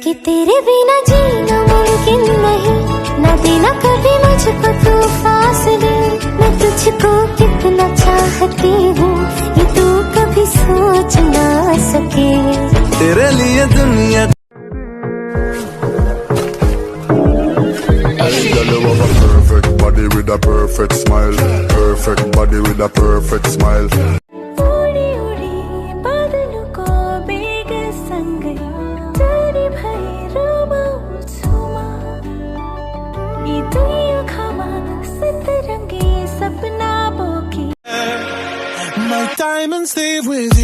कि तेरे बिना जीना मुमकिन नहीं, न देना कभी मुझको तू फासले। मैं तुझको कितना चाहती हूँ ये तू कभी सोच ना सके। तेरे लिए दुनिया perfect body with a perfect smile, perfect body with a perfect smile. उड़ी उड़ी बादलों को बेग संग तेरी भई रोमांचुमा ये दुनिया खमा सतरंगी सपना बोकी। My diamonds stay with